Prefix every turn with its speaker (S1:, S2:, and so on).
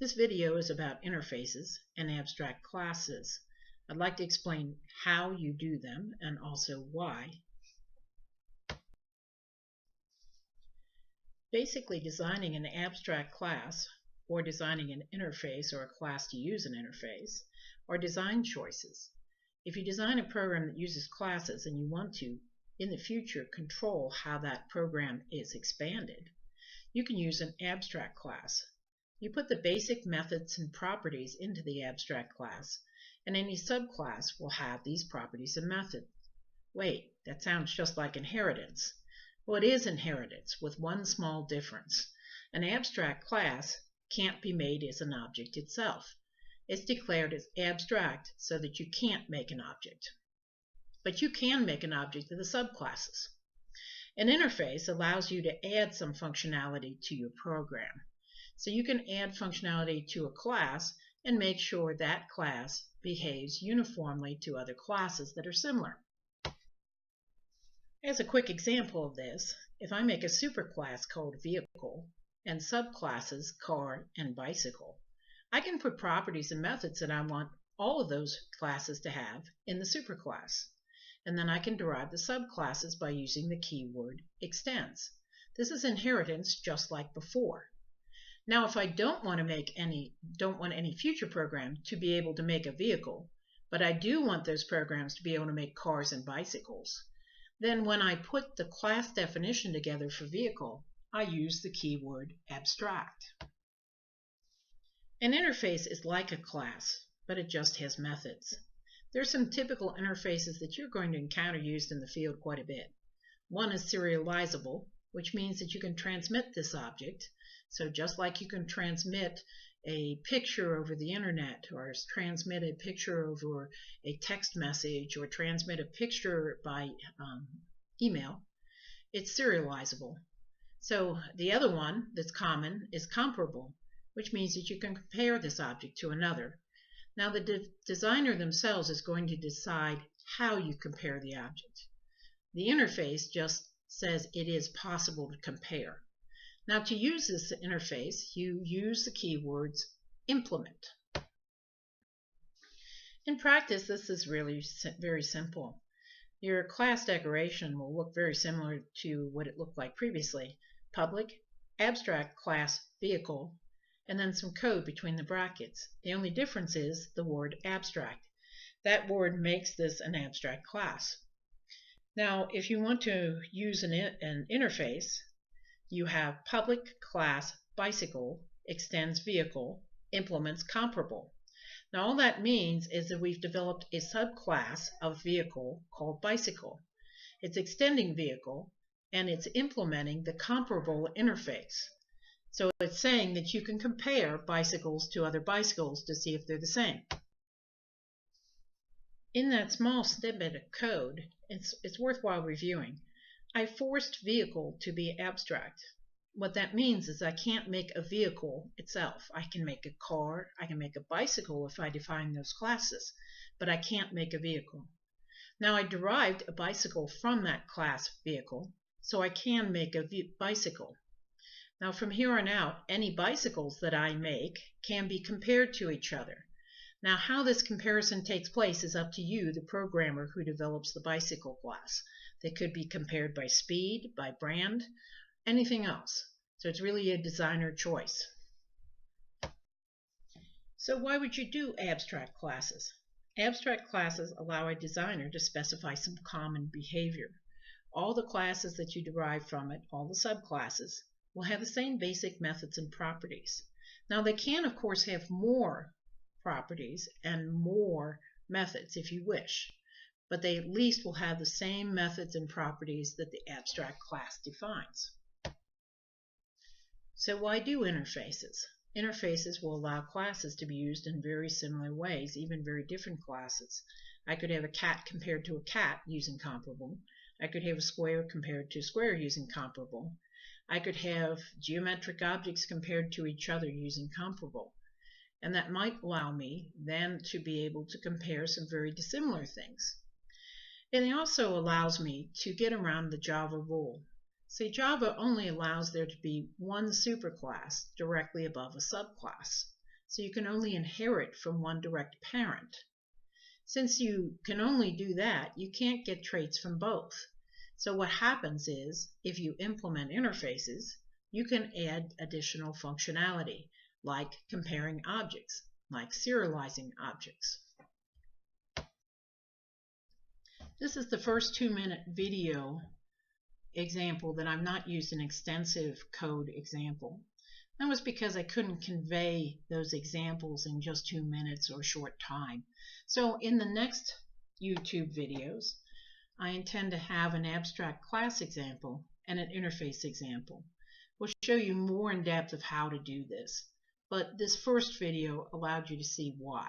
S1: This video is about interfaces and abstract classes. I'd like to explain how you do them and also why. Basically, designing an abstract class or designing an interface or a class to use an interface are design choices. If you design a program that uses classes and you want to, in the future, control how that program is expanded, you can use an abstract class. You put the basic methods and properties into the abstract class, and any subclass will have these properties and methods. Wait, that sounds just like inheritance. Well, it is inheritance with one small difference. An abstract class can't be made as an object itself. It's declared as abstract so that you can't make an object. But you can make an object of the subclasses. An interface allows you to add some functionality to your program. So you can add functionality to a class and make sure that class behaves uniformly to other classes that are similar. As a quick example of this, if I make a superclass called vehicle and subclasses car and bicycle, I can put properties and methods that I want all of those classes to have in the superclass. And then I can derive the subclasses by using the keyword extends. This is inheritance just like before. Now, if I don't want any future program to be able to make a vehicle, but I do want those programs to be able to make cars and bicycles, then when I put the class definition together for vehicle, I use the keyword abstract. An interface is like a class, but it just has methods. There are some typical interfaces that you're going to encounter used in the field quite a bit. One is serializable, which means that you can transmit this object. So just like you can transmit a picture over the internet, or transmit a picture over a text message, or transmit a picture by email, it's serializable. So the other one that's common is comparable, which means that you can compare this object to another. Now the designer themselves is going to decide how you compare the object. The interface just says it is possible to compare. Now to use this interface, you use the keywords implement. In practice, this is really very simple. Your class decoration will look very similar to what it looked like previously. Public, abstract class vehicle, and then some code between the brackets. The only difference is the word abstract. That word makes this an abstract class. Now, if you want to use an interface, you have public class bicycle extends vehicle implements comparable. Now all that means is that we've developed a subclass of vehicle called bicycle. It's extending vehicle and it's implementing the comparable interface. So it's saying that you can compare bicycles to other bicycles to see if they're the same. In that small snippet of code, it's worthwhile reviewing. I forced vehicle to be abstract. What that means is I can't make a vehicle itself. I can make a car, I can make a bicycle if I define those classes, but I can't make a vehicle. Now I derived a bicycle from that class vehicle, so I can make a bicycle. Now from here on out, any bicycles that I make can be compared to each other. Now how this comparison takes place is up to you, the programmer who develops the bicycle class. They could be compared by speed, by brand, anything else. So it's really a designer choice. So why would you do abstract classes? Abstract classes allow a designer to specify some common behavior. All the classes that you derive from it, all the subclasses, will have the same basic methods and properties. Now they can, of course, have more properties and more methods if you wish, but they at least will have the same methods and properties that the abstract class defines. So why do interfaces? Interfaces will allow classes to be used in very similar ways, even very different classes. I could have a cat compared to a cat using comparable. I could have a square compared to a square using comparable. I could have geometric objects compared to each other using comparable. And that might allow me then to be able to compare some very dissimilar things. And it also allows me to get around the Java rule. See, Java only allows there to be one superclass directly above a subclass. so you can only inherit from one direct parent. Since you can only do that, you can't get traits from both. So what happens is, if you implement interfaces, you can add additional functionality, like comparing objects, like serializing objects. This is the first 2-minute video example that I've not used an extensive code example. That was because I couldn't convey those examples in just 2 minutes or short time. So in the next YouTube videos, I intend to have an abstract class example and an interface example. We'll show you more in depth of how to do this, but this first video allowed you to see why.